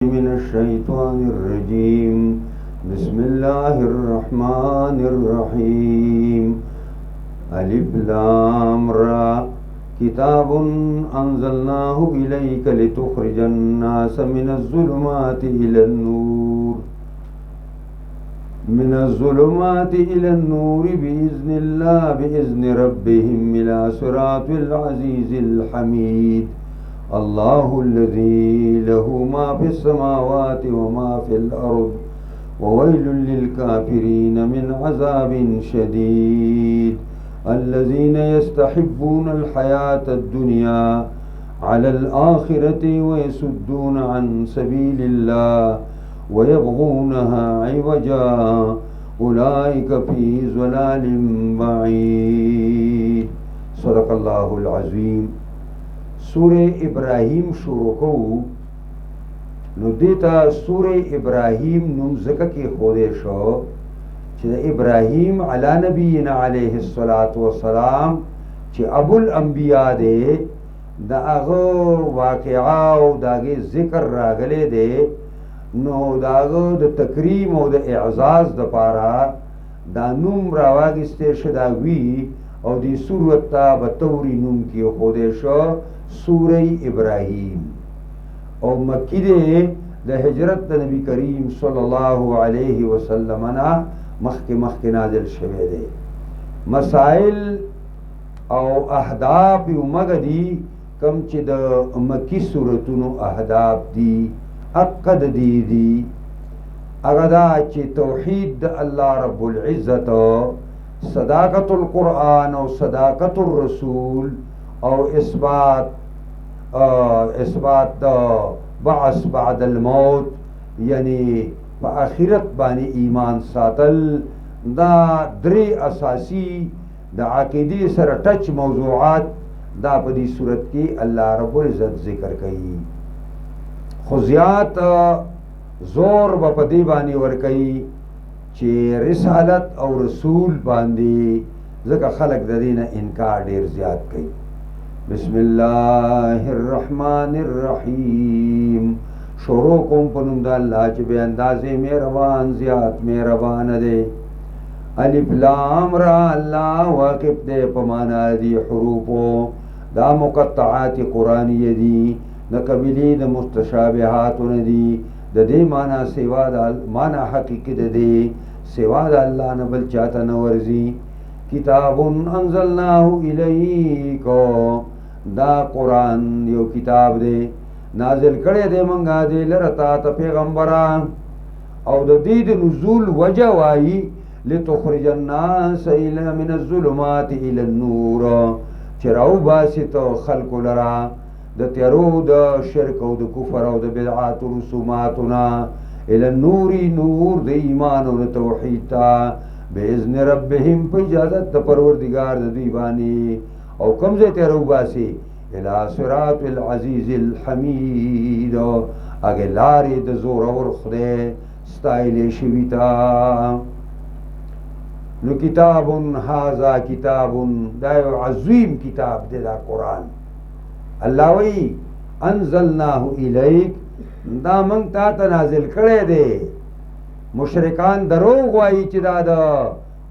من الشيطان الرجيم بسم الله الرحمن الرحيم ألف لام را كتاب أنزلناه إليك لتخرج الناس من الظلمات إلى النور بإذن الله بإذن ربهم إلى صراط العزيز الحميد الله الذي له ما في السماوات وما في الأرض وويل للكافرين من عذاب شديد الذين يستحبون الحياة الدنيا على الآخرة ويصدون عن سبيل الله ويبغونها عوجا أولئك في ضلال بعيد صدق الله العظيم. سورہ ابراہیم شروع کو نو دیتا سورہ ابراہیم نوم زکا کی خودے شو چی ابراہیم علی نبینا علیہ السلام چی ابو الانبیاء دے دا اغا واقعا و داگے ذکر راگلے دے نو داغا دا تکریم و دا اعزاز دا پارا دا نوم راواگستے شداوی او دی سورتا بطوری نوم کی خودے شو سورہ ابراہیم او مکی دے دا ہجرت دا نبی کریم صلی اللہ علیہ وسلم نا مخ نازل شوے دے. مسائل او اہداف مگ دی کم چی دا مکی سورتونو اہداف دی اقد دی اگدا چی توحید دا اللہ رب العزت صداقت القرآن او صداقت الرسول او اثبات دا بعث بعد الموت یعنی با آخرت بانی ایمان ساتل دا دری اساسی دا عقیدی سر ٹچ موضوعات دا پدی صورت کی اللہ رب العزت ذکر کئی. خزیات زور با پدی بانی ورکئی چی رسالت او رسول باندی ذکر خلق دا دین انکار دیر زیاد کئی. بسم اللہ الرحمن الرحیم شروع کم پنم دا اللہ چی بے اندازے مہربان زیاد مہربان دے. الف لام را اللہ واقف دے پمانا دی حروفو دا مقطعات قرآنی دی دا قبلی دا مستشابہات ندی دا دے مانا سوا دا مانا حقیقی دا دے سوا دا اللہ نبل چاہتا نورزی. کتاب انزلناہ الیکو دا قرآن یو کتاب دے نازل کڑے دے منگا دے لرتا تا پیغمبران او دا دید نزول وجہ وائی لتخرج الناس من الظلمات الى النور چراو باسی تو خلق لرا دا تیرو دا شرک او دا کفر او دا بدعات و رسوماتنا الى النوری نور دا ایمان و دا توحید تا بإذن ربهم پا اجازت دا پروردگار دا دیبانی او کمزے تیرو باسی الى صراط العزیز الحمید اگے لاری دا زور اور خدے ستائلے شویتا. نو کتاب هذا کتاب دا عظیم کتاب دے دا قرآن اللہ وی انزلناہ الیک دا منگ تا نازل کرے دے. مشرکان دروغ وائی چی دا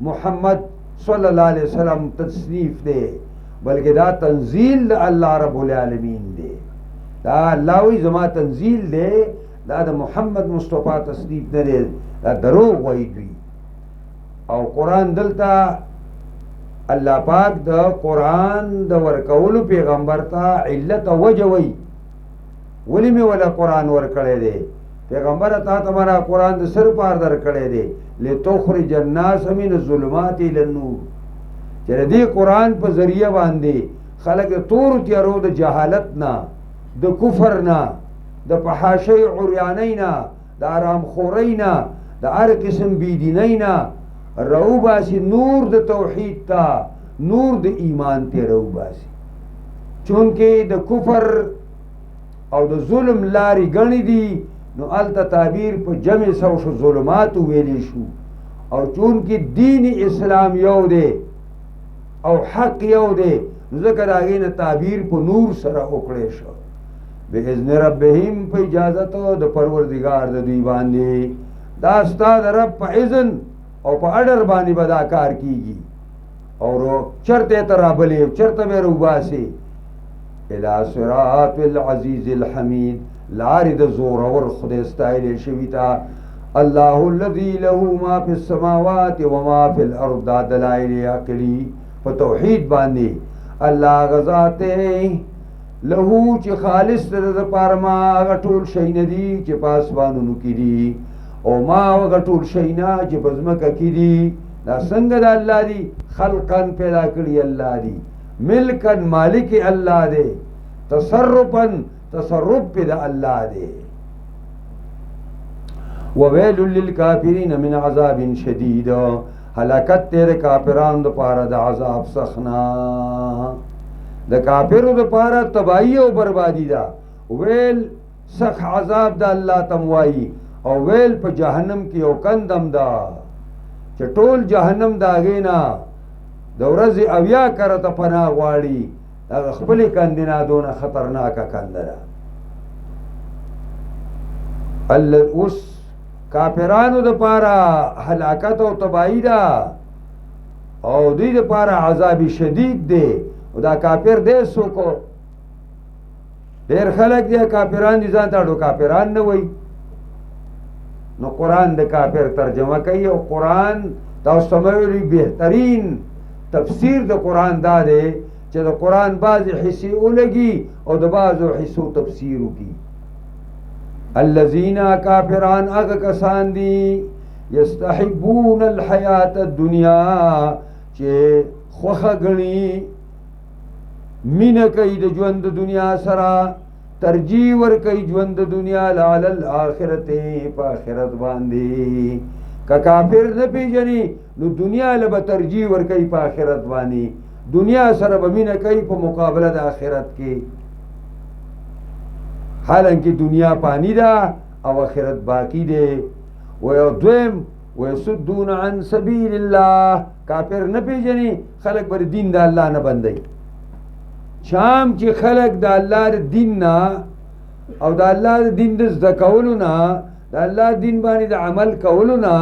محمد صلی اللہ علیہ وسلم تصنیف دے بلکہ دا تنزیل دا اللہ رب العالمین دے. دا اللہ وی زما تنزیل دے دا محمد مصطفیٰ تصنیف نہ دے دا دروغ وائی دوی. او قرآن دلتا اللہ پاک دا قرآن دا ورکولو پیغمبر تا علت وجہ وی ولی میں والا قرآن ورکڑے دے پیغمبر تا تمہارا قرآن دا سر پار در کڑے دے لتخرج الناس من الظلمات الى النور چرے دی قرآن پا ذریعہ باندے خلق طور تیارو دا جہالت نا دا کفر نا دا پحاشی عریانی نا دا آرام خوری نا دا ہر قسم بیدینی نا رو باسی نور دا توحید تا نور دا ایمان تے رو باسی. چونکہ دا کفر او دا ظلم لاری گنی دی نو التا تعبیر پا جمع سوش ظلماتو ویلی شو او چونکہ دین اسلام یو دے او حق یو دے ذکر آگین تعبیر پا نور سر اکڑے شو. باذن ربهم په اجازت د پروردگار د دوی باندې دا ستاد رب په اذن او په اډر باندې بدا کار کیږي او چرته ترابلې چرته به روباسي الى صراط العزيز الحميد لارد زور اور خدای استایل شویتا الله الذي له ما في السماوات وما في الارض دلائل عقلی په توحید باندې الله غزاته له چې خالص د پارما غټول شي ندي چې پاسوانونو کې دي او ما غټول شي نه چې بزمکه کې دي دا څنګه د الله دي خلقن پیدا کړی الله دي ملکن مالک الله دي تصرفن تصرف په الله دي وویل للکافرین من عذاب شدید هلاکت تیرے کافران د پاره د عذاب سخنا د کافرو د پاره تباہی او بربادی دا ویل سخ عذاب د الله تموای او ویل په جهنم کې او کندم دا چې ټول جهنم دا غینا د ورځې اویا کرته پناه غواړي دا خپل کندنا دونه خطرناک کندره اوس کافرانو د پاره هلاکت او تباہی دا او دوی د پاره عذاب شدید دی او دا کافر دی سوکو ډیر خلک دی کافران دي ځان ته کافران نه وای نو قرآن د کافر ترجمه کوي او قرآن تاسو سموي بهترین تفسیر د قرآن دا دی چې د قرآن بعضی حصے ولګي او د بعضو حصو تفسیر وکي الذين کافران اغه کسان دي یستحبون الحیات الدنیا چې خوخه غني مینه کوي د ژوند د دنیا سره ترجیح ور کوي ژوند د دنیا لعل الاخرت په آخرت باندې کا کافر نه پیژني نو دنیا له ترجیح ور کوي په آخرت باندې دنیا سره به مینه کوي په مقابله د آخرت کې حالانکه دنیا پانی دا او آخرت باقی دے ویدویم ویسدون عن سبیل اللہ کافر نه پیژني خلق بر دین دا اللہ نه بندی شام چې خلق دا اللہ دین نا او دا اللہ دین د زده کولو نا دا اللہ دین باندې د عمل کولو نا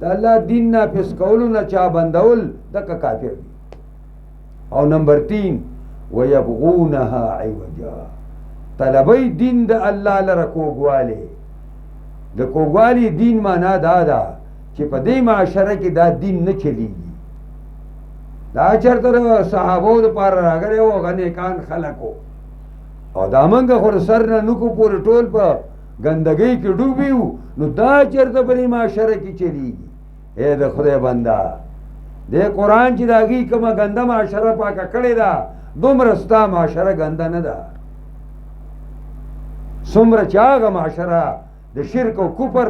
دا اللہ دین نا پس کولو نا چا بندول دک کافر دی او نمبر 3 ویبغونها عوجا طلبی دین د الله لره کوګوالی د کوګوالی دین معنا دا ده چې په دې معاشره کې دا دین نه چلیږي دا چرته صحابو د پاره راغلی او غنې کان خلکو او دا منګه خور سر نه نکو پورې ټول په ګندګۍ کې ډوبیو نو دا چرته په دې معاشره کې چلیږي اے د خدای بندا د قرآن چې داږي کومه ګنده معاشره پاکه کړې ده دومره ستا معاشره ګنده نه ده څومره چې هغه معاشره د شرک او کفر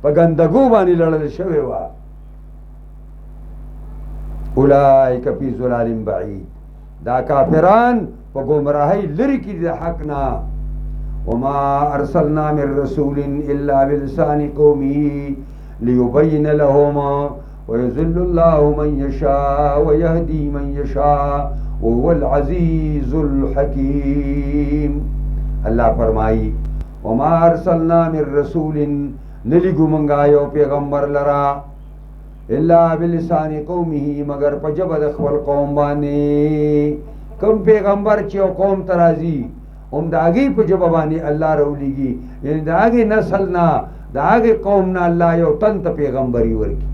په ګندګو باندې لړل شوې وه اولئک فی ضلال بعید دا کافران په ګمراهۍ لرې کې د حق نه وما ارسلنا من رسول الا بلسان قومه ليبين لهم ويذل الله من يشاء ويهدي من يشاء وهو العزيز الحكيم اللہ فرمائی وما ارسلنا من رسول نلگو منگایو پیغمبر لرا الا بلسان قومه مگر پجب دخول قوم بانی کم پیغمبر چیو قوم ترازی داگی پجب بانی اللہ رولیگی یعنی داگی نسلنا داگی قومنا اللہ یو تنت پیغمبری ورکی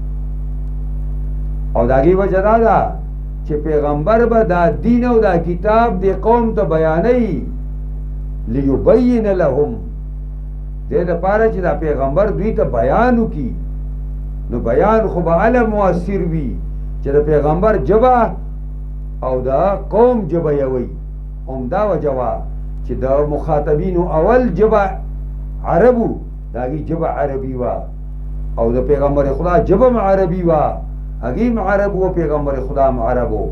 او داگی وجہ دادا چی پیغمبر با دا دین او دا کتاب دی قوم تا بیانی لیبین لهم دې د پاره چې دا پیغمبر دوی ته بیان وکي نو بیان خو به علم مؤثر وي چې د پیغمبر جبه او دا قوم جبه یوي عمده وجوا چې د مخاطبینو اول جبه عربو داږي جبه عربي وا او د پیغمبر خدا جبه عربي وا هغه عرب او پیغمبر خدا عربو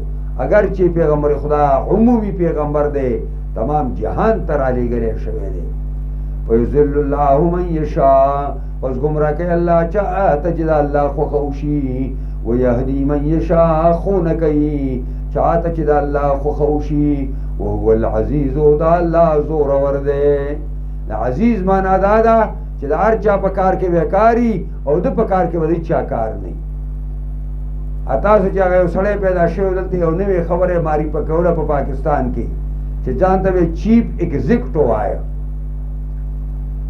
اگر چې پیغمبر خدا عمومي پیغمبر دی تمام جہان تر علی گلے شوے دے ویذل اللہ من یشاء پس گمراہ کہ اللہ چاہتا جدا اللہ خو خوشی ویہدی من یشاء خونکی چاہتا جدا اللہ خو خوشی وهو العزیز او دا الله زور ور دی. عزیز معنا دا ده چې د هر چا په کار کې بیکاری او د په کار کې به د چا کار نه. تاسو چې هغه یو سړی پیدا شوی دلته یو نوې خبره ماری پکوله په پاکستان کې چې ځان ته چیف ایگزیکټو وایه،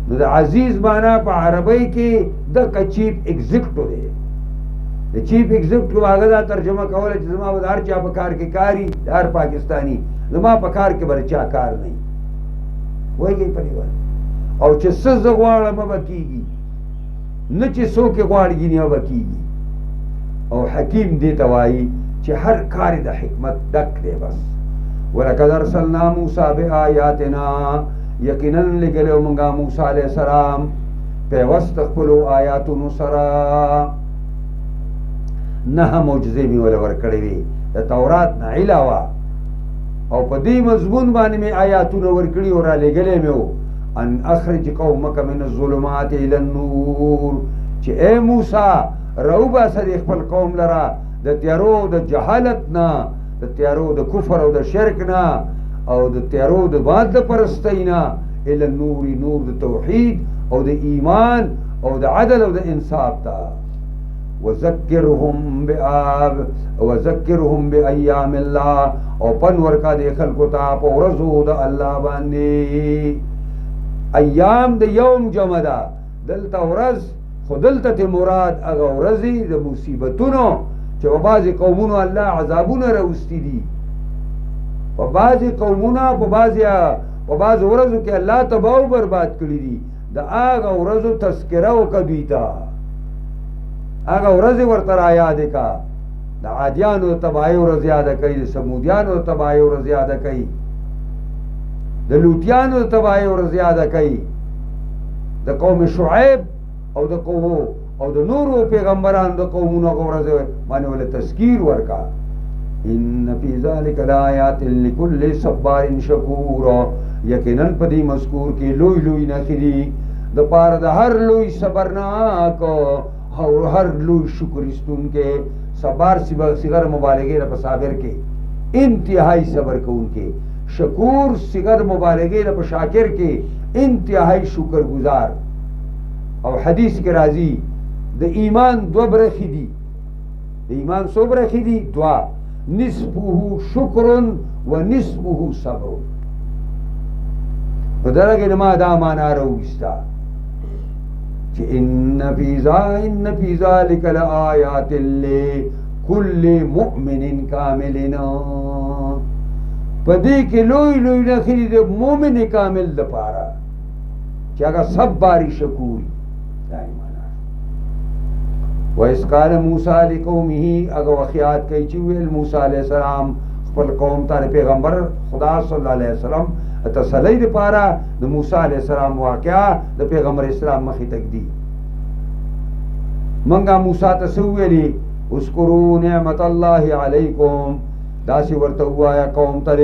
نو د عزیز معنا په عربی کې د چیف ایگزیکټو دی. د چیف ایگزیکټو هغه دا ترجمه کوله چې زما به د هر چا په کار کې کاري، د هر پاکستاني زما په کار کې به چا کار نه وایي په دې باندې. او چې څه زه غواړم به کېږي، نه چې څوک یې غواړي نه به کېږي. او حکیم دې ته وایي چې هر کار د حکمت ډک دی بس. ولقد ارسلنا موسی بآیاتنا، یقینا لګلو مونږه موسی علیه السلام پیوست خپلو آیاتونو سره. 9 معجزې مې ولا ورکړې وي د تورات نه علاوه، او په دې مضمون باندې مې آیاتونه ورکړي او را لېږلې مې وو ان اخرج قومک من الظلمات الى النور، چې اے موسی راوباسه د خپل قوم لره د تیارو د جهالت نه، د تیارو د کفر او د شرک نه، او د تیارو د باد د پرستۍ نه الى النور، نور د توحید او د ایمان او د عدل او د انصاف ته. وذکرهم بایام الله، او پن ورکا د خلکو ته په ورځو د الله باندې. ایام د یوم جمع ده، دلته ورځ خو دلته ته مراد هغه ورځې د مصیبتونو چې په بعضې قومونو الله عذابونه راوستي دي. په بعضې قومونه په بعضو ورځو کې الله تباه او برباد کړي دي. د هغه ورځو تذکره وکړه دوی ته، هغه ورځې ورته را یادې کا. د عادیانو د تباهۍ ورځ یاده کوي، د سمودیانو د تباهۍ ورځ یاده کوي، د لوطیانو د تباهۍ ورځ یاده کوي، د قوم شعیب او د قومو او د نورو پیغمبرانو د قومونو هغه ورځ باندې ولې تذکیر ورکا. ان فی ذلک لآیات لکل صبار شکور، یقینا په دې مذکور کې لوی لوی نښې دي د پاره د هر لوی صبرناک او هر لوی شکر ایستونکي. صبر صیغه مبالغه ده په صابر کې، انتهائی صبر کوونکي. شکور صیغه مبالغه ده په شاکر کې، انتهائی شکر گزار. او حدیث کې راځي د ایمان 2 برخې دي. د ایمان څو برخې دي؟ 2. نصفه شکر و نصفه صبر. په دغه ما دا معنا راوستا چې ان فی ذلک لآیات لکل مؤمن کامل. په دې کې لوی لوی نښې د مؤمن کامل لپاره چې هغه صباري شکوري. وَإِذْ قَالَ مُوسَىٰ لِقَوْمِهِ، اگر واقعات کئی چی ویل موسیٰ علیہ السلام خپل قوم ته پیغمبر خدا صلی اللہ علیہ وسلم تسلی د پاره د موسی علیہ السلام واقعا د پیغمبر اسلام مخې تک دی. منګه موسی ته سو ویلي اذکروا نعمت الله علیکم، داسې ورته وایا قوم ته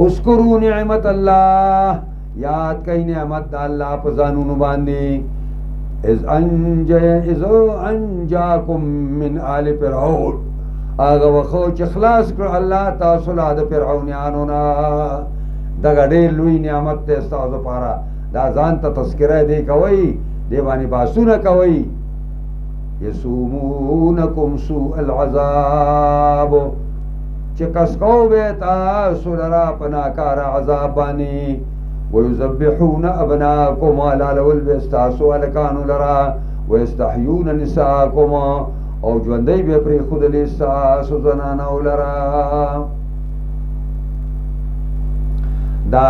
اذکروا نعمت الله، یاد کئ نعمت د الله په ځانونو باندې. اذ انجاکم من آل فرعون، هغه وخت چې خلاص کړ الله تاسو له د فرعونانو نه. دغه ډېر لوی نعمت دی ستاسو لپاره. دا ځان ته تذکره دی کوئ، دی باندې باسونه کوئ. یسومونکم سوء العذاب، چې کسکو به تاسو لره په ناکاره عذاب باندې. ويذبحون ابناءكم، حلالول به ستاسو هلکانو لره. ويستحيون نساءكم، او ژوندی به پرېښودلې ستاسو زنانو لره. دا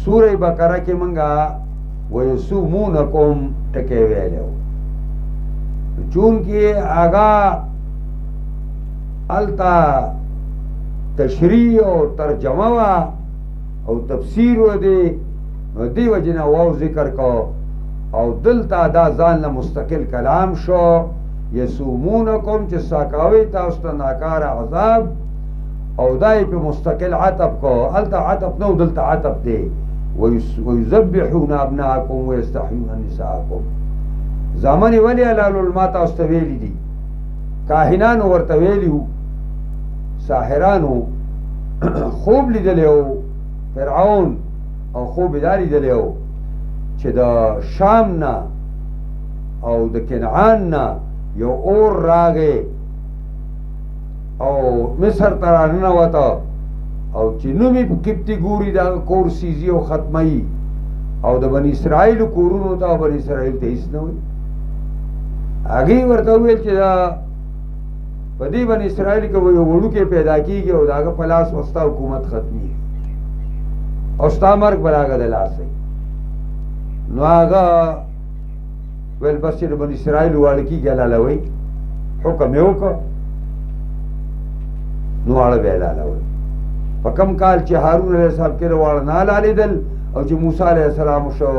سوره بقره کې منګه ويصومونکم ټکی ویلی و، چونکې هغه هلته تشریح او ترجمه وه او تفسیر و دی، نو دی وجه نه واو ذکر کو. او دلته دا ځان له مستقل کلام شو. یصومونکم چې ساکاوی تاسو ته ناکاره عذاب، او دای په مستقل عطف کو. هلته عطف نو، دلته عطف دی. ویذبحون ابناءکم ویستحیون نساءکم. زامن ولی علال الماء تاسو ته ویلی دي، کاهنانو ورته ویلی وو ساحرانو خوب لیدلی و فرعون او خوب دا لیدلی و چې د شام نه او د کنعان نه یو اور راغی او مصر ته راننوته او چې نوم یې په کپتي ګوري دا کور سیزي او ختموي او د بني اسرائیلو کورونو ته او بني اسرائیل ته هېڅ نه وایي هغې ورته وویل چې دا په دې بني اسرائیل کې یو وړوکی پیدا کېږي او د هغه په لاس به ستا حکومت ختمېږي او ستا مرګ به د هغه د لاسه نو هغه ویل بس چې د بني اسرائیلو واړه کېږي حلالوئ حکم یې وکړ نو واړه به یې حلالول په کم کال چې هارون علیه السلام کې د واړه نه حلالېدل او چې موسی علیه السلام شو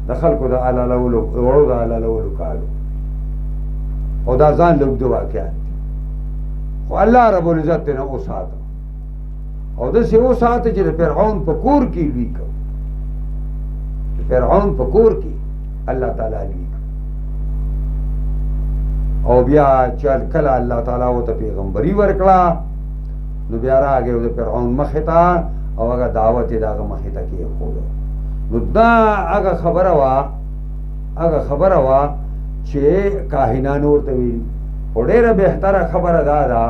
د خلکو د حلالولو وړو د حلالولو کالو او دا ځان له اوږده واقعات خو الله رب العزت نه وساته او داسې وساته چې د فرعون په کور کې لوی کړ د فرعون په کور کې الله تعالی لوی کړ او بیا چې کله الله تعالی ورته پیغمبري ورکړه نو بیا راغی د فرعون مخې ته او هغه دعوت یې د هغه مخې ته کېښوده نو دا هغه خبره وه چې کاهنانو ورته ویلي خو ډېره بهتره خبره دا ده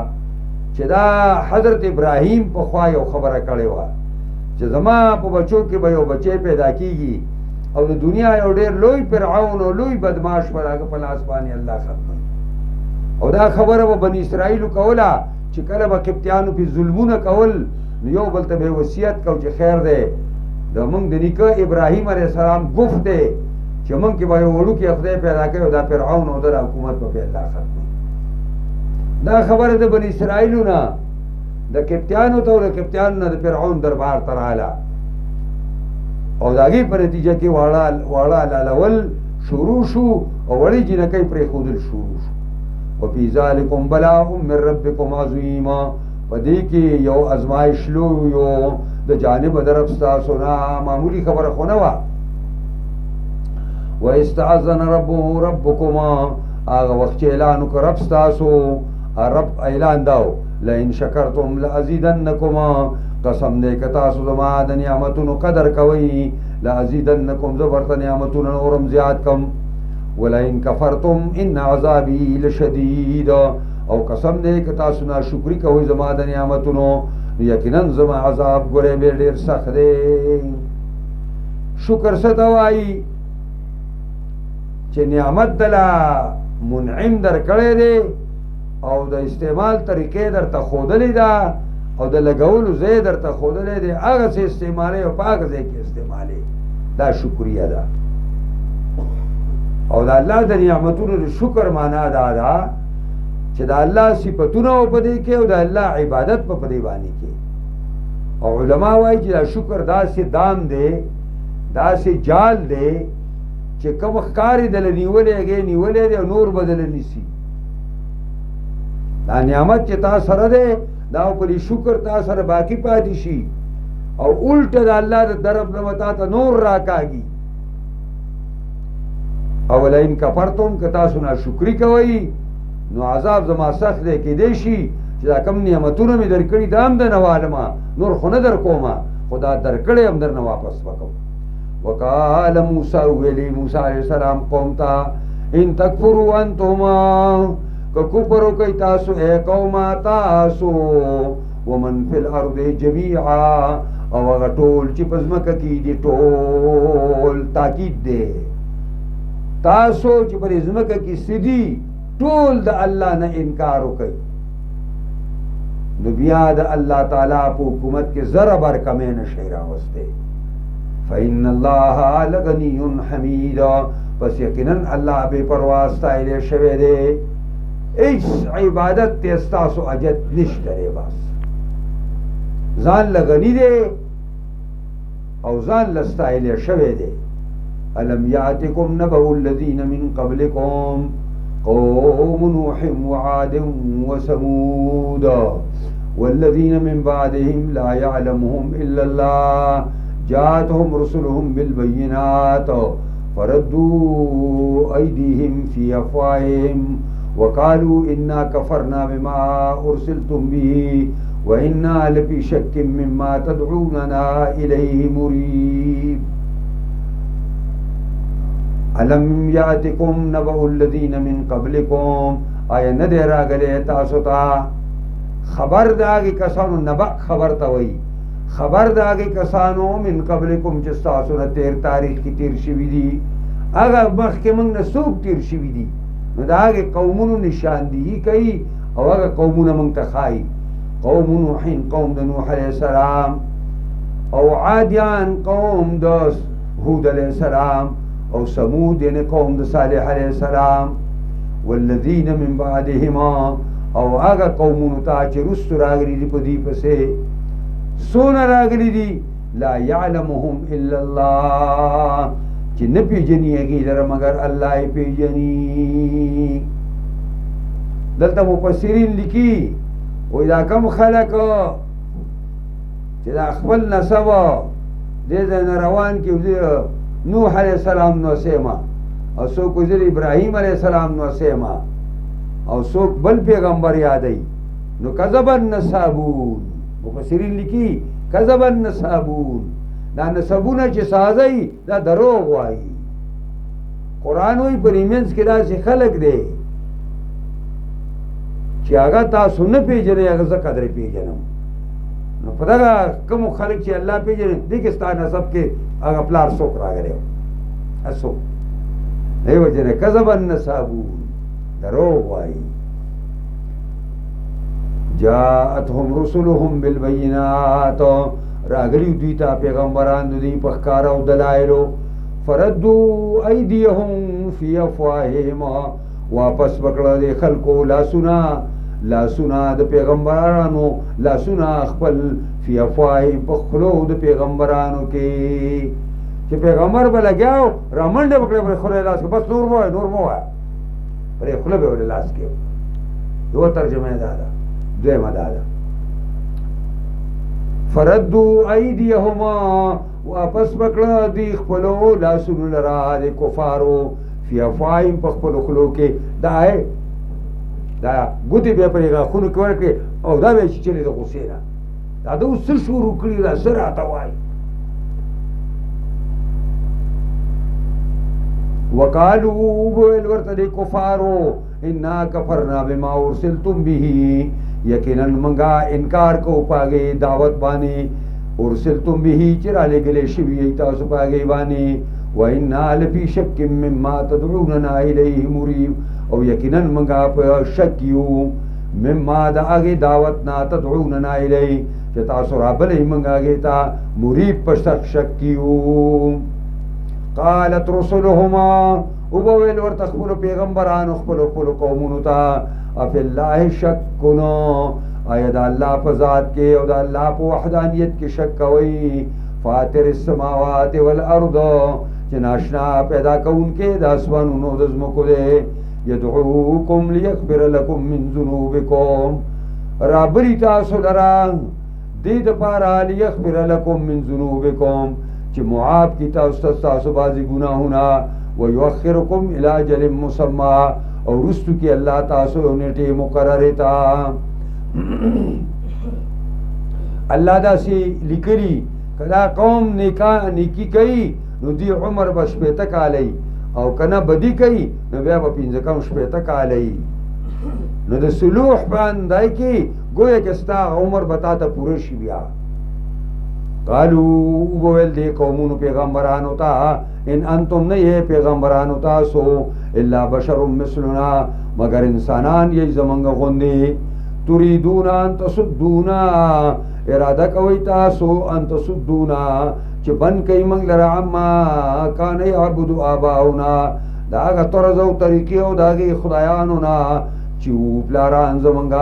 چې دا حضرت ابراهیم پخوا یو خبره کړې وه چې زما په بچو کې به یو بچی پیدا کېږي او د دنیا یو ډېر لوی فرعون او لوی بدماش پر هغه په لاس باندې الله ختموي او دا خبره به بني اسرائیلو کوله چې کله به قبطیانو پې ظلمونه کول نو یو بل ته به وصیت کو چې خیر دی د موږ د نیکه ابراهیم علیه السلام گفت دی چې موږ کې به یو وړوکی خدای پیدا کوي او دا فرعون او د حکومت به الله ختموي دا خبره د بني اسرائیلو نه د قبطیانو ته او د قبطیانو نه د فرعون دربار ته راغله او د هغې په نتیجه کې واړه حلالول شروع شو او وړې جینکۍ پرېښودل شروع شو وفي ذلكم بلاء من ربكم عظیم په دې کې یو ازمایش لوی د جانب د رب ستاسو نه معمولي خبره خو نه وه واستعذن ربکما هغه وخت چې اعلان وکړ رب ستاسو رب اعلان داو لئن شکرتم لازیدنکما قسم دی که تاسو زما د نعمتونو قدر کوئ لازیدنکم زه ورته نعمتونه نورم زیات کم ولئن کفرتم ان عذابی لشدید او قسم دی که تاسو ناشکري کوئ زما د نعمتونو یقینا زما عذاب ګورئ بیا ډېر سخت دی شکر څه ته وایي چې نعمت دله منعم در کړی دی او د استعمال طریقې درته ښودلې ده او د لګولو ځای درته ښودلی دی هغسې استعمالوي او په هغه ځای کې استعمالوي دا شکریه ده او د الله د نعمتونو د شکر معنا دا ده چې د الله صفتونه او په دې کې او د الله عبادت په دې باندې کې او علما وایي چې دا شکر داسې دام دی داسې جال دی چې کوم ښکارې دله نیولی هغې نیولی دی او نور به دله نیسي دا نعمت چې تا سره دی دا پرې شکر تا سره باقي پاتې شي او الټه د الله د طرف نه به تا ته نور راکاږي او لئن کفرتم که تاسو ناشکري کوئ نو عذاب زما سخت دی کیدی شي چې دا کم نعمتونه مې درکړي دا هم درنه والمه نور خو نه در کومه خو دا درکړی هم درنه واپس وکړم وقال موسی ویلی موسی علیه السلام قوم ته ان تکفروا انتما که کفر وکئ تاسو ای قومه تاسو ومن فی الارض جمیعا او هغه ټول چې په ځمکه کې دي ټول تاکید دی تاسو چې په ځمکه کې سدي ټول د الله نه انکار وکئ نو بیا د الله تعالی په حکومت کې ذره بر کمی نشئ راوستی فإن الله لغنی حمید پس یقینا الله بے پروا ستایلی شوی دی هیڅ عبادت ته ستاسو حاجت نشته دی بس ځان لغنی دی او ځان لستایلی شوی دی الم یاتکم نبأ الذین من قبلکم قوم نوح وعاد وثمود والذین من بعدهم لا يعلمهم الا الله جاءتهم رسلهم بالبينات فردوا أيديهم في أفواههم وقالوا إنا كفرنا بما أرسلتم به وإنا لفي شك مما تدعوننا إليه مريب ألم يأتكم نبأ الذين من قبلكم آیا ندی راغلی تاسو ته خبر داغی کسانو نبأ خبر ته وایي خبر داغی کسانو من قبلکم چې تاسو نه تیر تاریخ کې تیر شوي دي هغه مخکې موږ نه څوک تیر شوي دي نو د هغې قومونو نشاندهي کوي او هغه قومونه موږ ته ښایي قوم نوح قوم د نوح علیه السلام او عادیان قوم د هود علیه السلام او ثمود یعنی قوم د صالح علیه السلام والذین من بعدهما او هغه قومونو ته چې رستو راغلي دي په دې پسې څونه راغلي دي لا یعلمهم الا الله چې نه پېژني هغې لره مګر الله یې پېژني دلته مفسرین لیکي وایي دا کم خلک چې دا خپل نسب دې ځای نه روان کړي نوح علیه السلام نو سیما او څوک وزیر ابراهیم علیه السلام نو سیما او څوک بل پیغمبر یادوي نو کذبا نسابون مفسرین لیکي کذبا نسابون دا نسبونه چې سازي دا دروغ وایي قرآن وایي په دې منځ کې داسې خلک دی چې هغه تاسو نه پېژنئ هغه زه قدرې پېژنم نو په دغه کومو خلک چې الله پېژني دې کې ستا نسب کې هغه پلار څوک راغلی و څوک دې وجې نه کذبا نسابون دروغ وایي جاءتهم رسلهم بالبينات راغلی دوی ته پیغمبران دوی په ښکاره او دلایلو فردوا ایدیهم فی افواههم واپس وکړه د خلکو لاسونه د پیغمبرانو لاسونه خپل فی افواههم په خولو د پیغمبرانو کې چې پیغمبر به لګیاو رامنډه وکړه پرې خوله لاس کې بس نور مه وایه پرې خوله به ولې لاس کې یوه ترجمه یې دا ده دویمه دا ده فردوا ایدیهما واپس وکړه دی خپلو لاسونو لره د کفارو فی افواههم په خپلو خولو کې دا ګوتې بیا پرې غاښونو کې ورکړې او دا به یې چیچلې د غوسې نه دا ده اوس څه شروع کړي دا څه راته وایي وقالوا وویل ورته د کفارو انا کفرنا بما ارسلتم به یقینا منګه انکار کو پاګې دعوت باندې ارسلتم به چې رالېږلې شوي تاسو پاګې باندې وانا لفی شک مما تدعوننا الیه مریب او یقینا منګه په شک یو مما د هغې دعوت نه تدعوننا الیه چې تاسو رابلئ منګه هغې ته مریب په شک یو قالت رسلهما وبویل ورته خپلو پیغمبرانو خپلو قومونو ته افی الله شکنا آیا د الله په ذات کې او د الله په وحدانیت کې شک کوئ فاطر السماوات والارض چې ناشنا پیدا کوونکی د اسمانونو د ځمکو دی یدعوکم لیغفر لکم من ذنوبکم رابلي تاسو لره دې دپاره لیغفر لکم من ذنوبکم چې معاف کی تاسو بعضې ګناهونه ویؤخرکم الی اجل مسمی او رستو کی الله تاسو یو نیټې مقررې ته الله داسې لیکلي که دا قوم نیکي کوي نو دی عمر به 80 کاله او که نه بدي کوي نو بیا به 15 کاله نو د صلوح په اندای کې گویا چې ستا عمر به تا ته پوره شي بیا قالو وویل دی قومونو پیغمبرانو ته ان انتم نه یې پیغمبرانو تاسو الا بشر مثلنا مگر انسانان یې زمونږ غوندې تريدون ان تصدونا اراده کوي تاسو ان تصدونا چې بند کوي موږ لره عما کان یعبد آباؤنا د هغه طرز او طریقې او د هغې خدایانو نه چې و پلاران زمونږ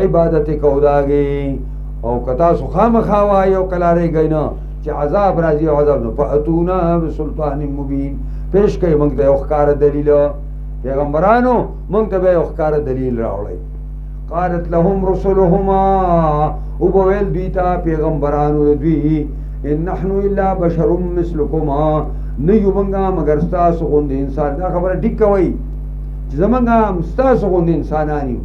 عبادت یې کوو د هغې او که تاسو خامخا وایئ او کلارېږئ نه چې عذاب راځي او عذاب نه فاتونا بسلطان مبین پیش کوي موږ ته یو ښکاره دلیل پیغمبرانو موږ ته به یو ښکاره دلیل راوړئ قالت لهم رسلهما وبویل دوی ته پیغمبرانو دوی ان نحن الا بشر مثلکما نه یو موږ مګر ستاسو غوندې انسان دا خبره ټیک کوئ چې زموږ هم ستاسو غوندې انسانان یو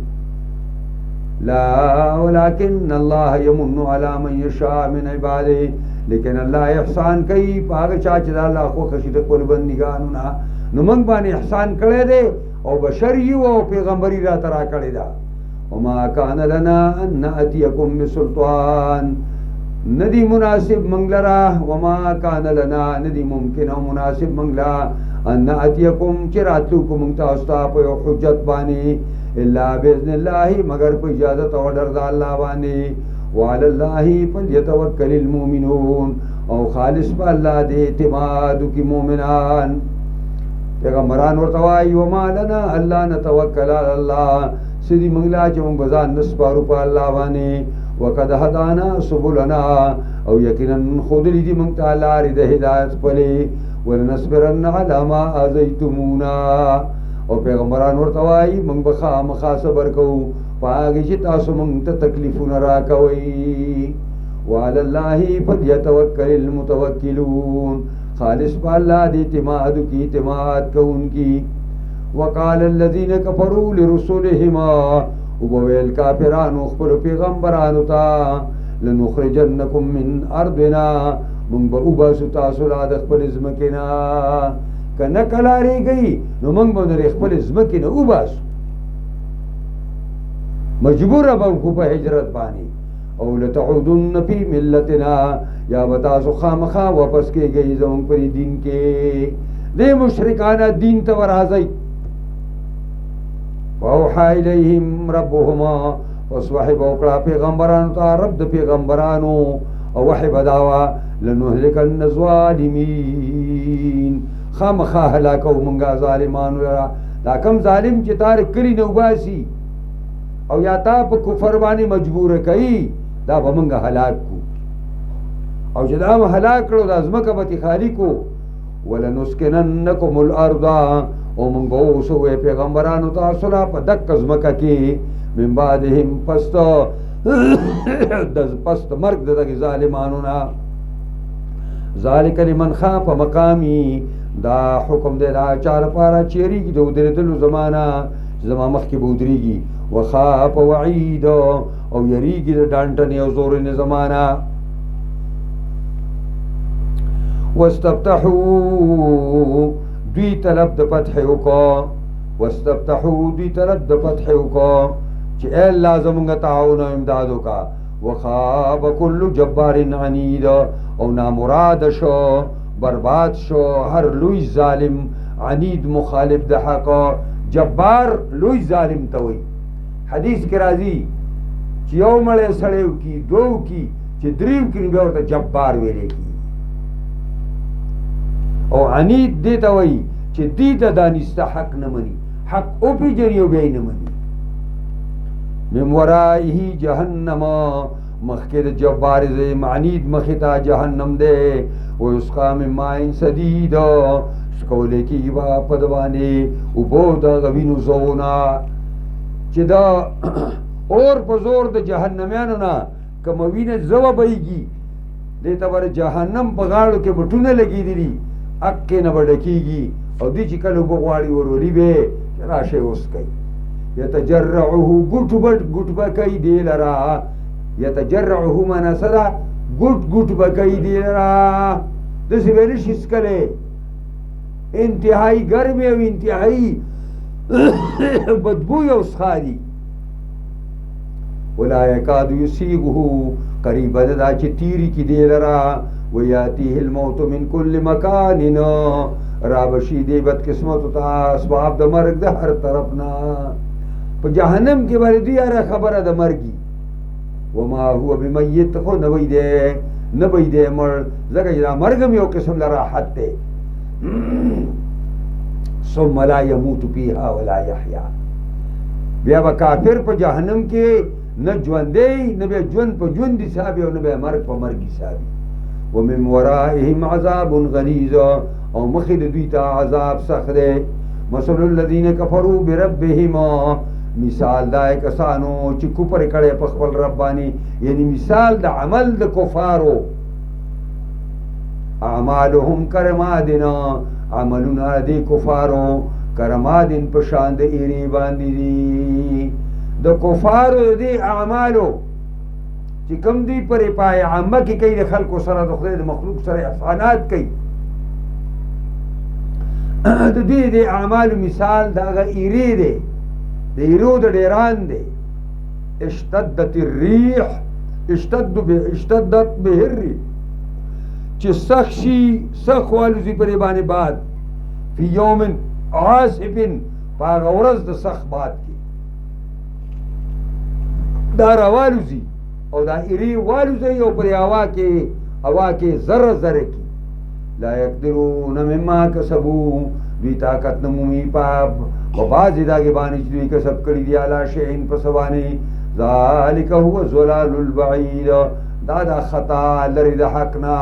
لا ولكن الله يمن على من يشاء من عباده لیکن الله احسان کوي پاګه چا چې الله خو خشي د خپل بندګانو نه نو موږ باندې احسان کړی دی او بشری او پیغمبري را ترا کړی دا وما كان لنا ان ناتيكم بسلطان ندی مناسب منگلرا وما كان لنا ندی ممکن او مناسب منگلا ان ناتيكم چراتو کوم تاسو ته په حجت باندې الا باذن الله مگر په اجازه او ډر د الله باندې وعلى الله فليتوكل المؤمنون او خالص په الله دې اعتماد کی مؤمنان پیغمبران ورته وایي وما لنا الا نتوکل علی الله سدي منگلا چې موږ بزان نسپارو په الله باندې وقد هدانا سبلنا او یقینا خود دې موږ ته لارې د هدایت پلي ولنصبرن على ما اذيتمونا او پیغمبران ورته وایي موږ به خامخا صبر کوو پاګه چې تاسو موږ ته تکلیفونه راکوي وعلى الله فليتوكل المتوکلون خالص په الله دې اعتماد کی اعتماد کوونکی وقال الذين كفروا لرسلهم وبويل کافرانو خپل پیغمبرانو ته لنخرجنكم من ارضنا من بوباسو تاسو لا د خپل ځمکینا کنه کلاری گئی نو موږ به خپل ځمکینه وباسو مجبور به کو په هجرت باندې او لتعودن فی ملتنا یا بتاسو خامخا واپس کېږي زموږ پر دین کې دې مشرکانه دین ته ورازي واوحى الیہم ربهما وصحب وکړه پیغمبرانو ته رب د پیغمبرانو او وحی بداوا لنهلكن الظالمین خامخا هلاکو مونږه ظالمانو دا کم ظالم چې تار کلی نو باسي او یا تا په کفر باندې مجبور کړي دا به مونږه هلاک کو او چې دا هلاک کړو د ازمکه به خالی کو ولنسکننکم الارض او مونږ اوسو پیغمبرانو تاسو لا په دک ازمکه کې من بعدهم پست د پست مرګ دغه ظالمانو نه ذالک لمن خاف مقامی دا حکم دی دا چار پارا چیریږي د ودرېدلو زمانہ زما مخ کې بودريږي وخاف وعید او یریږي د ډانټنې او زورنې زمانہ واستفتحوا دوی طلب د فتح وکړه واستفتحوا دوی طلب د فتح وکړه چې الله زمونږ تعاون او امداد وکړه وخاب كل جبار عنید او نامراد شو برباد شو هر لوی ظالم عنید مخالف د حق جبار لوی ظالم ته وي حدیث کې راځي چې یو مړی سړی کی دوه کی چې دریو کې بیا ورته جبار ویلې کی او عنید دې ته وي چې دې ته دانسته حق نه مني حق او پیژني او بیا نه مني من ورائه جهنم مخکې د جبار زې معنید مخې ته جهنم دی ويسقى من ماء سديد سکولې کېږي به په د باندې اوبو د غوینو زونا چې دا اور په زور د جهنمیانو نه کومه وینه زوه بهیږي دې ته ور جهنم په غاړو کې بټونه لګېدلي اکې نه به ډکېږي او دې چې کله اوبه غواړي ورولي به راشه اوس کوي يتجرعه غټ بکای دی لرا يتجرعه معنا سره غټ بکای دی لرا د څه ویل شي سکله انتهایی ګرمي او انتهایی بدبو یو سخاري ولا يكاد يسيغه قريب دا چې تیری کی دی لرا وياتيه الموت من كل مكان رابشي دی بد قسمت ته اسباب د مرګ د هر طرف نه په جهنم کې باندې دی اره خبره د مرګي وما هو بمیت خو نه وي دې مر زګه دا مرګ یو قسم له راحت ته ثم لا يموت فيها ولا يحيى بیا به کافر په جهنم کې نه ژوندې نه به ژوند په ژوند حساب او نه به مرګ په مرګ حساب ومن ورائهم عذاب غلیظ او مخې د دوی ته عذاب سخت دی مثل الذين كفروا بربهم مثال دا کسانو چې کوپر کړي په خپل رب باندې یعنی مثال د عمل د کفارو اعمالهم کرمادنا عملنا د کفارو کرمادن په شان د ایری باندې دي د کفارو د دې اعمالو چې کوم دوی پرې پای عامه کې کوي د خلکو سره د خدای د مخلوق سره احسانات کوي د دې د اعمالو مثال د هغه ایرې دی د ایرو د ډیران دی اشتدت الريح اشتدت به الريح چې سخت شي سخت والوزي پرې باندې باد فی یوم عاصف په هغه ورځ د سخت باد کې دا راوالوزي او دا ایری والوزي او پرې هوا کې ذره ذره کې لا یقدرون مما کسبوا دوی طاقت نه مومي په بعضې د هغې باندې چې دوی کسب کړي دي علی شیئن په څه باندې ذلک هو الضلال البعید دا د خطا لرې د حق نه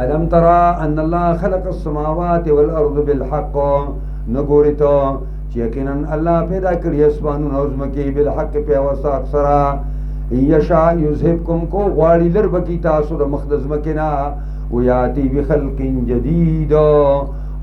الم ترى ان الله خلق السماوات والارض بالحق نګورې ته چې یقینا الله پیدا کړي اسمانونه او ځمکې بالحق په وساق سره یشاء یذهبکم کو غواړي لر بکی تاسو د مخ د ځمکې نه ویاتی بخلق جدید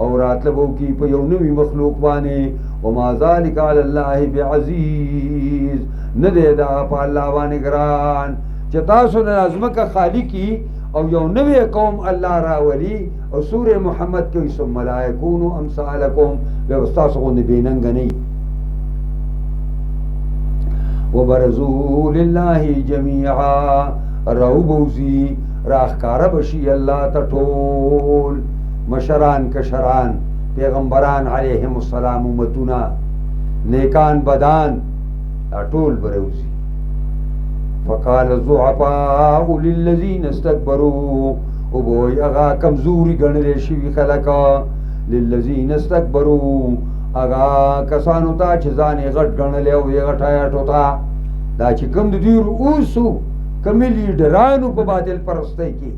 او راتلبو کی په یو نوی مخلوق باندې وما ذلك على الله بعزیز نه دی دا په الله باندې ګران چې تاسو د ځمکه خالقي او یو نوی قوم الله راولي او سوره محمد کې ثم لا يكونوا امثالكم به تاسو غوندې بیننګ نه وبرزوا لله جميعا روبوزي راخکاره بشي الله ته ټول مشران کشران پیغمبران علیهم السلام امتونه نیکان بدان ټول بروزي فقال الضعفاء للذين استكبروا وبوي اغا کمزوري ګڼل شي خلکا للذين استكبروا اغا کسانو ته چې ځان یې غټ ګڼل او یې غټایا ټوتا دا چې کوم د دوی اوسو کوم لیډرانو په باطل پرستۍ کې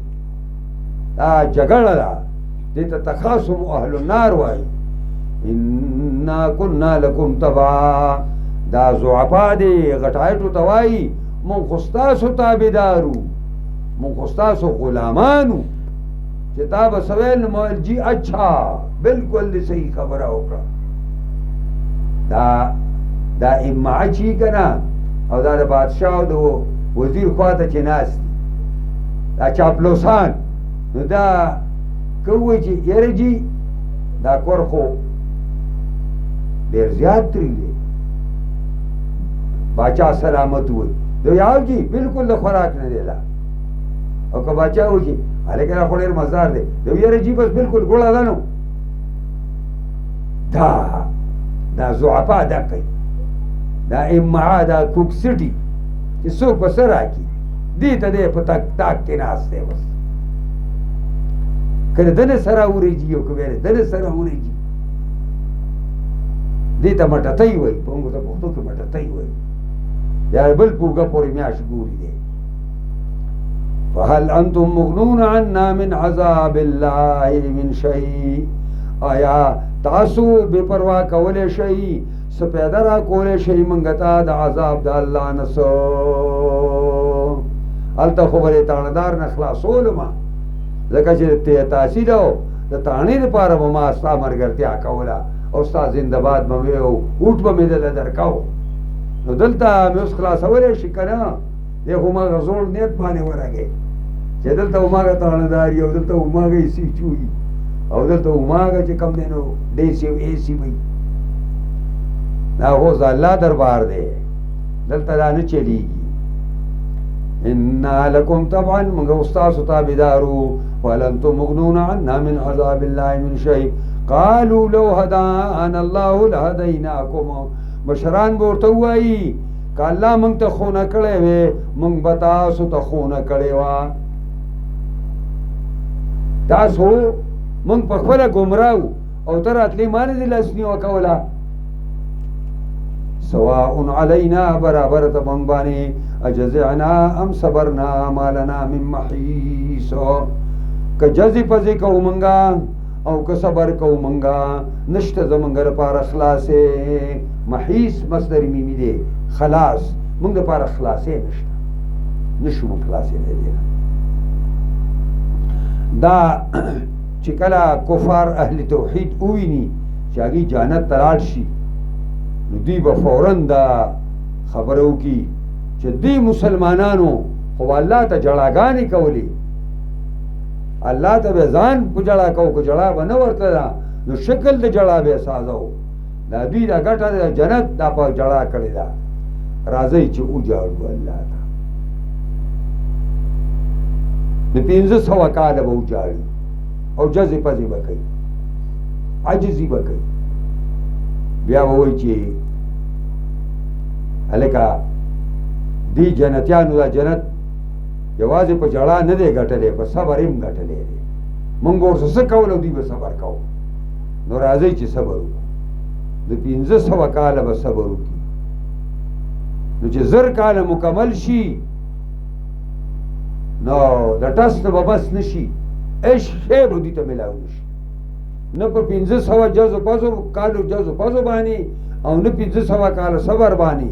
دا جګړه ده دې ته تخاصم اهل النار وایي انا كنا لكم تبعا دا ضعفا دي غټای ټوتا وایي مونږ خو ستاسو تابعدارو مونږ خو ستاسو غلامانو چې تا به سویل نو مویل جی اچھا بالکل دې صحیح خبره وکړه دا امعه چی کنا او دا د بادشاہ او د وزیر خواته چې ناست دا چاپلوسان نو دا کوي چې یاره جی دا کور خو ډېر زیات تری دی باچا سلامت وي دو یاو جی بالکل د خوراک نه دی لا او که باچا وي چې هلکه دا خو ډېر مزدار دی دو یاره جی بس بالکل ګوړه ده نو دا ضعفا دا کوي دا امعا دا کوک سټي چې څوک به څه راکړي دې ته دی په تاک کې ناست دی بس که د ده سره ورېږي او که بیا د ده سره ورېږي دې ته مټتۍ وایي په موږ ته پښتو کې مټتۍ وایي یا بل پوګه پورې میاشت ګوري دی فهل انتم مغنون عنا من عذاب الله من شيء آیا تاسو بے پروا کولی شئ څه پیدا را کولی شئ موږ ته د عذاب د الله نه څه هلته خو به د تاڼهدار نه خلاصولما ځکه چې تاسې ده د تاڼې دپاره به ما ستا ملګرتیا کوله او ستا زندهباد به مې او اوټ به مې دله درکو نو دلته مې اوس خلاصولی شي که نه دی خو ماغه زوړ نیت باندې ورغی چې دلته هماغه تاڼهدار وي او دلته هماغه یې سیچ وي او دلته هماغه چې کوم دی نو ډیسي او ایسي وي دا خو د الله دربار دی دلته دا نه چلیږي انا لکم طبعا موږ ستاسو تابعدارو ولنتم مغنون عنا من عذاب الله من شيء قالوا لو هدانا الله لهديناكم مشران به ورته ووایي که الله موږ ته خونه کړی وی موږ به تاسو ته خونه کړې وه تاسو موږ په خپله ګمراه او ته راتلې ما نه دې لاسنیوه کوله سواء علینا برابر ته موږ باندې اجزعنا ام صبرنا ما لنا من محیص که جزې پزې کوو موږه او که صبر کوو موږه نشته زموږ لپاره خلاصې محیص مصدر میمی دی خلاص موږ لپاره خلاصې نشته نشو موږ خلاصې دی دا چې کله کفار اهل توحید وویني چې هغوی جنت ته لاړ شي نو دوی به فوراً دا خبره وکړي چې دې مسلمانانو خو الله ته جړاګانې کولې، الله ته به ځان په جړا کو، که جړا به نه ورته ده نو شکل د جړا به سازو. دا دوی دا ګټه د جنت دا په جړا کړې ده. راځئ چې وجاړو الله ته. د 500 کاله به وجاړي او جزې پزې به کوي، عجزي به کوي. بیا به وایي چې هلکه دی جنتیانو دا جنت یوازې په جړا نه دی ګټلی، په صبر هم ګټلی دی. مونږ ورسه څه کول او دوی به صبر کوو. نو راځئ چې صبر وکړو. د 500 کاله به صبر وکړي. نو چې 1000 کاله مکمل شي نو د ټس نه به بس نه شي، هېڅ شی به دوی ته میلاو نه شي، نه په 500 جزو پزو کالو جزو پزو باندې او نه 500 کاله صبر باندې.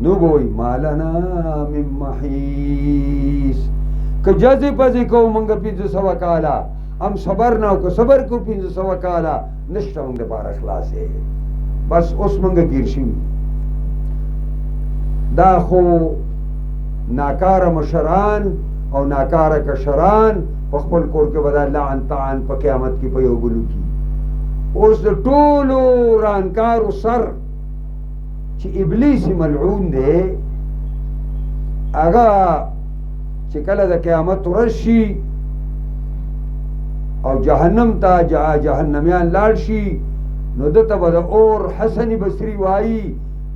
نو به وایي ما لنا من محیص. که جزې پزې کوو مونږ 500 کاله هم صبر نه او که صبر کوو 500 کاله نشته مونږ دپاره خلاصې. بس اوس مونږ ګیر شوي. دا خو ناکاره مشران او ناکاره کشران په خپل کور کې به دا لعن طعن په قیامت کې په یو بلو کې. اوس د ټولو رانکارو سر چې ابلیس ملعون دی، هغه چې کله د قیامت ورځ شي او جهنم ته جهنمیان لاړ شي نو دته به د اور حسن بصري وایي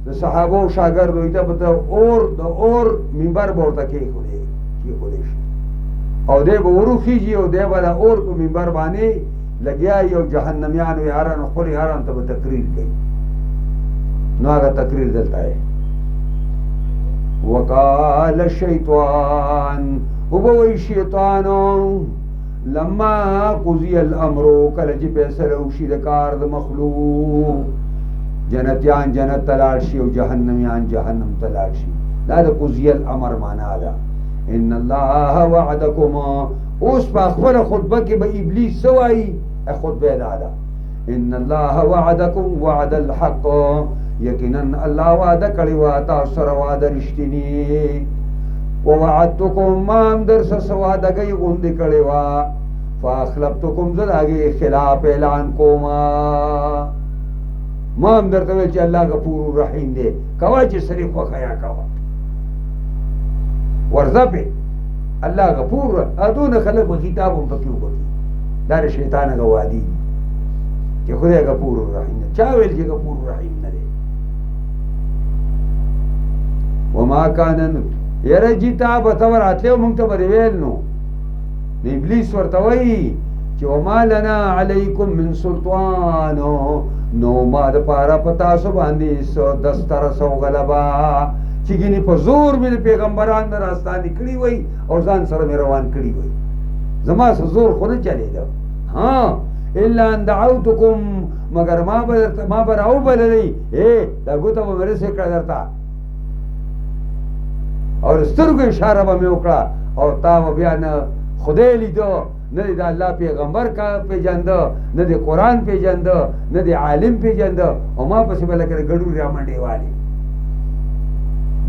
د صحابو شاګردو ته به د اور منبر به ورته کېښودی شي او دی به وروخیږي او دی به د اور په منبر باندې لګیا وي او جهنمیانو یارانو خپلو یارانو ته به تقریر کوي. نو هغه تقریر دلته دی. وقال الشیطان، وبه وایي شیطانو لما قضی الامر، کله چې فیصله وشي د کار د مخلوق، جنتیان جنت ته لاړ شي او جهنمیان جهنم ته لاړ شي. دا د قضی الامر معنا ده. ان الله وعدکم. اوس په خپله خطبه کې به ابلیس څه وایي؟ خطبه دا ده ان الله وعدکم وعد الحق، یقینا الله وعده کړې وه تاسو سره وعده رښتینې. ووعدتکم، ما هم در سره څه وعدګۍ غوندې کړې وه. فاخلفتکم، زه د هغې خلاف اعلان کومه. ما هم درته ویل چې الله غفور رحیم دی، کوه چې سړي خوښه یا کوه ورځه پې الله غفور. دونه خلک به کتاب هم پکې وبکي. دا د شیطان هغه وعدې دي چې خدای غفور رحیم دی. چا ویل چې غفور رحیم نه دی؟ وما کان، یاره جیتا به ته وراتلی او مونږ ته به دې ویل نو ابلیس ورته وایي چې وما لنا علیکم من سلطان، نو ما دپاره په تاسو باندې څه دسترس او غلبه چې ګینې په زور مې د پیغمبران نه راستانې کړي وی او ځان سره مې روان کړي وی. زما څه زور خو نه چلېده. ها الا ان دعوتکم، مگر ما به راوبللی دا ګوته به مې رسې کړه درته او د سترګو اشاره به مې وکړه او تا به بیا نه خدای لیده، نه د الله پیغمبر کا پیژنده، نه د قرآن پیژنده، نه د عالم پیژنده او ما پسې به لکه د ګډوډ رامنډې والې.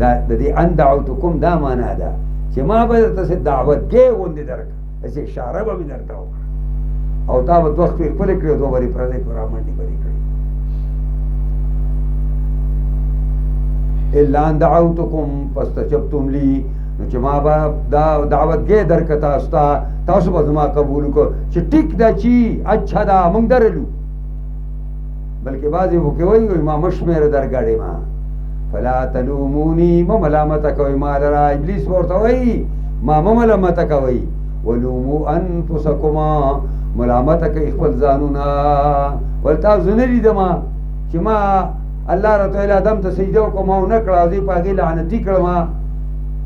دا د دې ان دعوتکم دا معنا ده چې ما به درته څه دعوتګۍ غوندې درکړه، داسې اشاره به مې درته وکړه او تا به دوه خپې خپلې کړې او دوه به یې پردۍ په رامنډې به دې کړې. الا ان دعوتکم فاستجبتم لی، نو چې ما به دا دعوتګۍ درکړه تاسو ته، تاسو به زما قبول وکړو چې ټیک ده چې اچھا ده موږ درلو. بلکې بعضې وکې وایي ما مه شمېره درګاډې ما فلا تلوموني، مه ملامته کوئ ما لره. ابلیس به ورته وایي ما مه ملامته کوئ. ولومو انفسکما، ملامته کوي خپل ځانونه. ول تاسو نه لیدمه چې ما الله رب تعالی آدم ته سجده وکړم او نه کړه او زه یې په هغې لعنتي کړم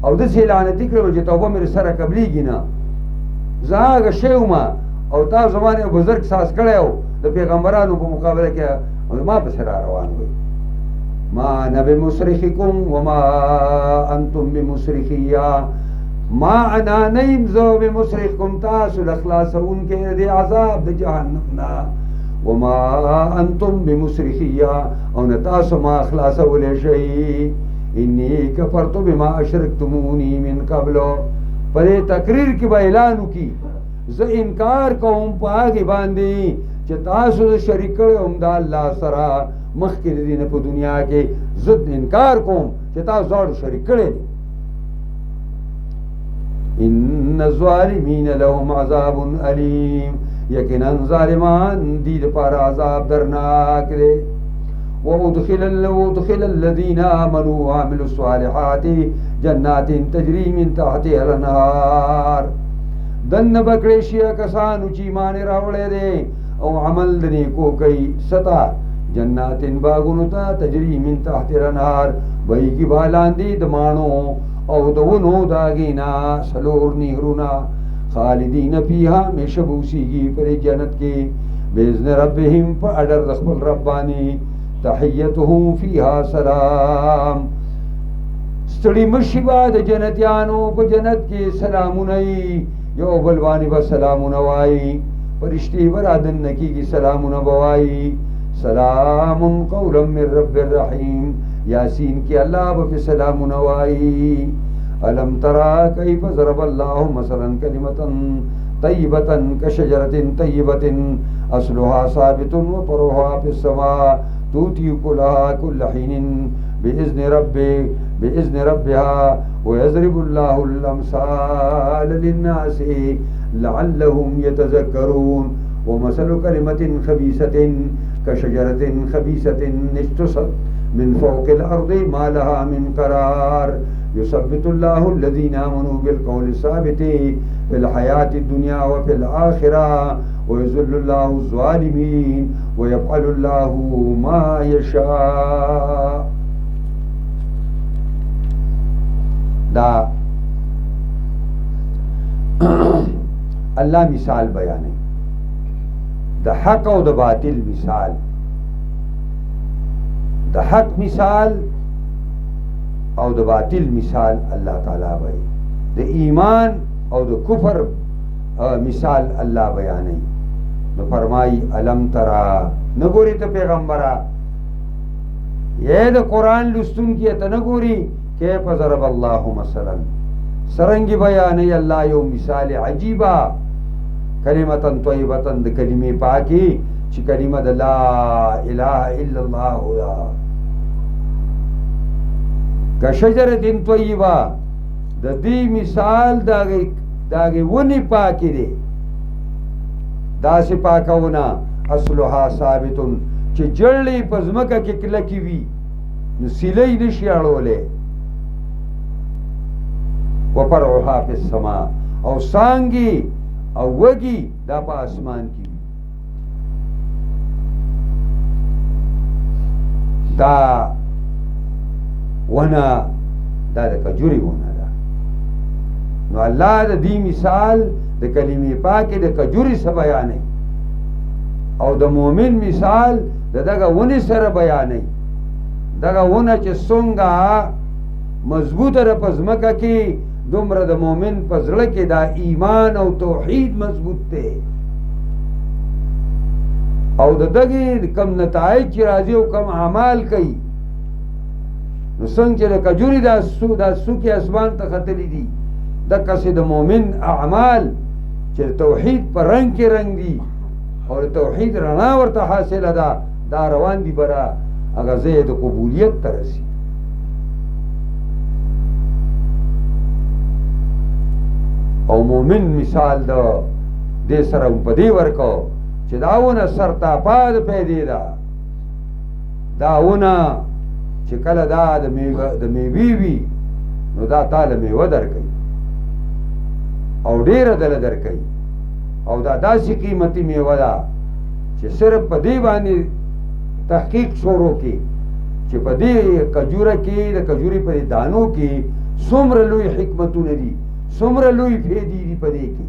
او داسې یې لعنتي کړم چې توبه مې سره قبلېږي نه. زه هغه شی ومه او تاسو زما نه یو بزرګ ساز کړی و د پیغمبرانو په مقابله کې ما پسې را روان وئ. ما انا بمصرخکم وما انتم بمصرخیه، ما انا نیم زه بمصرخکم، تاسو له خلاصونکي د عذاب د جهنم نه وما انتم بمصرخیہ او نتاسو ما خلاصولی شئی انی کفرت بما اشرکتمونی من قبلو پر تقریر کی با اعلانو کی ز انکار کوم پاگی باندی چې تاسو شریک کړم دا الله سره مخکې دې نه په دنیا کې زد انکار کوم چې تاسو ځاړو شریک کړی ان الظالمین لهم عذاب علیم یقینا ظالمان دې لپاره عذاب درناک دی وادخل الذين آمنوا وعملوا الصالحات جنات تجري من تحتها الانهار دن بکړې شي کسانو چې ایمان راوړی دی او عمل د نیکو کوي ستا جنات باغونو ته تجري من تحت الانهار بهیږي بالاندې د ماڼو او د ونو داګینا سلور نهرونه خالدین فیها همیشه بوسیږي پر جنت کې باذن ربهم په اډر د خپل ربانی تحیتهم فیها سلام ستړي مشي با د جنتیانو په جنت کې سلامونه یو بل باندې به سلامونه وایي فرشتي برادن نکیږي سلامونه بوایي سلام قولا من رب الرحیم یاسین کی اللہ بفی سلام نوائی علم ترى كيف ضرب الله مثلا كلمة طيبة كشجرة طيبة أصلها ثابت وفرعها في السماء تؤتي كلها كل حين بإذن ربها ويضرب الله الأمثال للناس لعلهم يتذكرون ومثل كلمة خبيثة كشجرة خبيثة اجتثت من فوق الأرض ما لها من قرار يثبت الله الذين آمنوا بالقول الثابت في الحياة الدنيا وفي الآخرة ويذل الله الظالمين ويفعل الله ما يشاء. دا الله مثال بیانه د حق او د باطل مثال. د حق مثال او د باطل مثال الله تعالی وایي. د ایمان او د کفر مثال الله بیانوي. نو فرمایي الم ترى نګوري ته پیغمبره د قرآن لستون کې ته نګوري کیف ضرب الله مثلا سرنګي بیانوي الله یو مثال عجیبه کلمتن طیبتن د کلمې پاکي چې کلمه د لا اله الا الله دا کشجرة طیبه د دې مثال داغه ونی پاکی دی داسې پاکونه اصلها ثابتون چې جړلې په ځمکه کې کلکې وي نو سیلې نشي اړولی وفرعها فی السماء او سانګي او وږي دا په اسمان کې دا ونه دا د کجوري ونه ده. نو الله د دې مثال د کلمې پاکې د کجوري سره بیانوي او د مؤمن مثال د دغه ونې سره بیانوي. دغه ونه چې څنګه مضبوطه ده په ځمکه کې دومره د مؤمن په زړه کې دا ایمان او توحید مضبوط دی او د دغه کم نتایج چې راځي او کم اعمال کوي. نو څنګه چې د کجوري دا سوکي اسمان ته ختلي دي دقسې د مؤمن اعمال چې توحید په رنګ کې رنګ دي او د توحید رڼا ورته حاصله ده دا روان دي بره هغه ځای د قبولیت ته رسي. او مؤمن مثال د دې سره په دې ورکو چې دا ونه سرتاپا د پیدې ده. دا ونه چې کله دا د میوې وي نو دا تاله میوه درکوي او ډیره دله درکوي او دا داسې قیمتي میوه ده چې صرف په دې باندې تحقیق شروع کی چې په دې کجوره کې د کجوري په دانو کې څومره لوی حکمتونه دي څومره لوی فیدې دي په دې کې.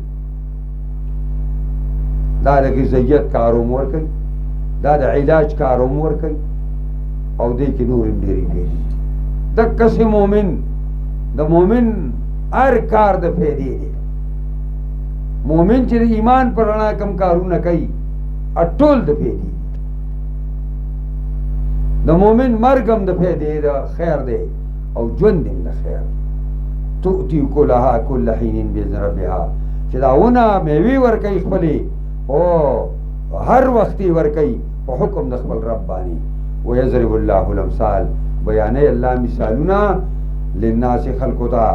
دا د غذایت کار هم ورکوي دا د علاج کار هم ورکوي او دې کې نور هم ډېرې فیدې. دقسې مؤمن د مؤمن هر کار د فیدې دی. مؤمن چې د ایمان پر رڼا کم کارونه کوي اټول د پیدي د مؤمن مرګ هم د پیدې د خیر دی او ژوند هم د خیر تؤتی کلها کل حین باذن ربها چې دا ونه میوې ورکوي خپلې او هر وخت یې ورکوي په حکم د خپل رب باندې ویضرب الله الامثال بیانوي الله مثالونه للناس خلقو ته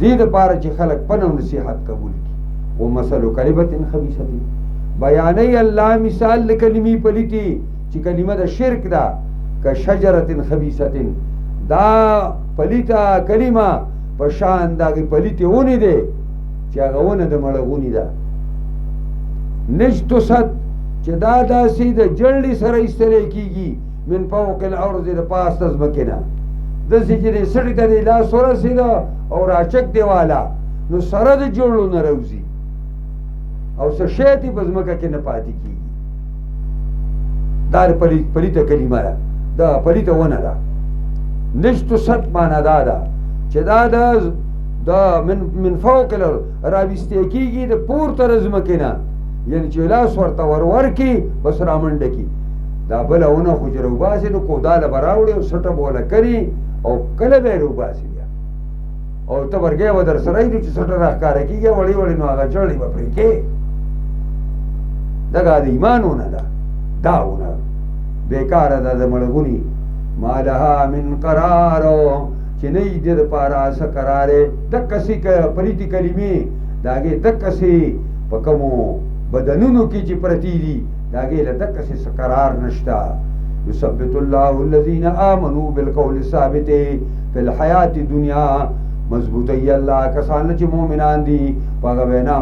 دې دپاره چې خلک پند او نصیحت قبول کړي ومثل کلمة خبیثة بیانوي الله مثال د کلمې پلیتې چې کلمه د شرک ده که شجرة خبیثة دا پلیته کلمه په شان د هغې پلیتې ونې دی چې هغه ونه د مړه غونې ده نجتثت چې دا داسې د جړلې سره ایستلی کېږي من فوق الارض د پاس د ځمکې نه داسې چې دې سړي ته دې لاس ورسېده او راچک دی والا نو سره د جوړو نه راوځي او څه شی دې په ځمکه کې نه پاتې کېږي دا د پلیته کلمه ده دا پلیته ونه ده نجتثت معنا دا ده چې دا د من فوق الارض راویستې کېږي د پورته د ځمکې نه یعنی چې لاس ورته ورکړي بس رامنډه کړي دا بله ونه خو چې راوباسي نو کوداله به راوړي او سټه به وله کري او کله به یې راوباسي بیا او ته ورګی به در سره وي چې سټه راښکاره کېږي وړې وړې نو هغه جړې به پرې کې دغه د ایمان ونه ده دا ونه بېکاره ده د مړغوني ما لها من قرار چې نه یې دې دپاره څه قرار دی دقسې پلیتې کلمې د هغې دقسې په کومو بدنونو کې چې پرتې دي د هغې له دقسې څه قرار نشته یثبت الله الذین آمنوا بالقول الثابت فی الحیات دنیا مضبوطوي الله کسان چې مؤمنان دي په هغه وینا